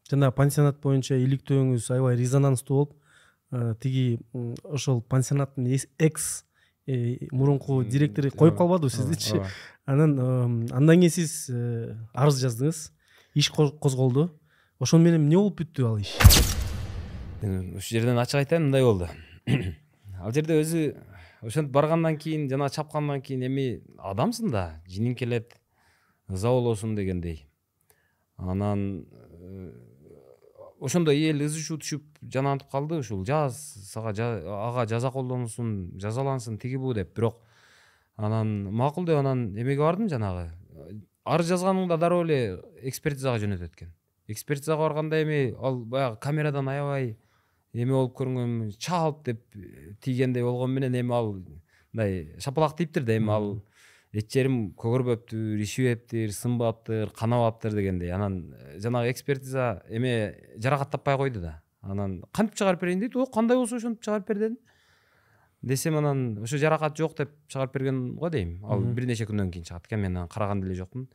жана пансионат боюнча иликтөөңүз аябай резонанстуу болуп, тиги ошол пансионаттын экс мурунку директору коюп калбадыбы сиздичи? Анан андан кийин сиз арыз жаздыңыз, иш козголду. Ошону менен эмне болуп бүттү ал иш? Ушул жерден ачык айтайын, мындай болду. Ал жерде өзү ошентип баргандан кийин, жана чапкандан кийин эми адамсың да, жинин келет, ыза болосуң дегендей. Анан ошондо эл ызы чуу түшүп жанагантып калды, ушул ага жаза колдонулсун, жазалансын тиги бу деп. Бирок анан макул деп анан эмеге бардым, жанагы арыз жазганымда дароо эле экспертизага жөнөтөт экен. Экспертизага барганда эми ал баягы камерадан аябай эме болуп көрүнгөн, чалп деп тийгендей болгон менен эми ал мындай шапалак тийиптир да, эми ал эч жерим көгөрбөптүр, ишибептир, сынбаптыр, канабаптыр дегендей. Анан жанагы экспертиза эме жаракат таппай койду да. Анан кантип чыгарып берейин дейт. Кандай болсо ошентип чыгарып бер дедим. Десем анан ошо жаракат жок деп чыгарып берген го дейм. Ал бир нече күндөн кийин чыгат экен. Мен анан караган деле жокмун.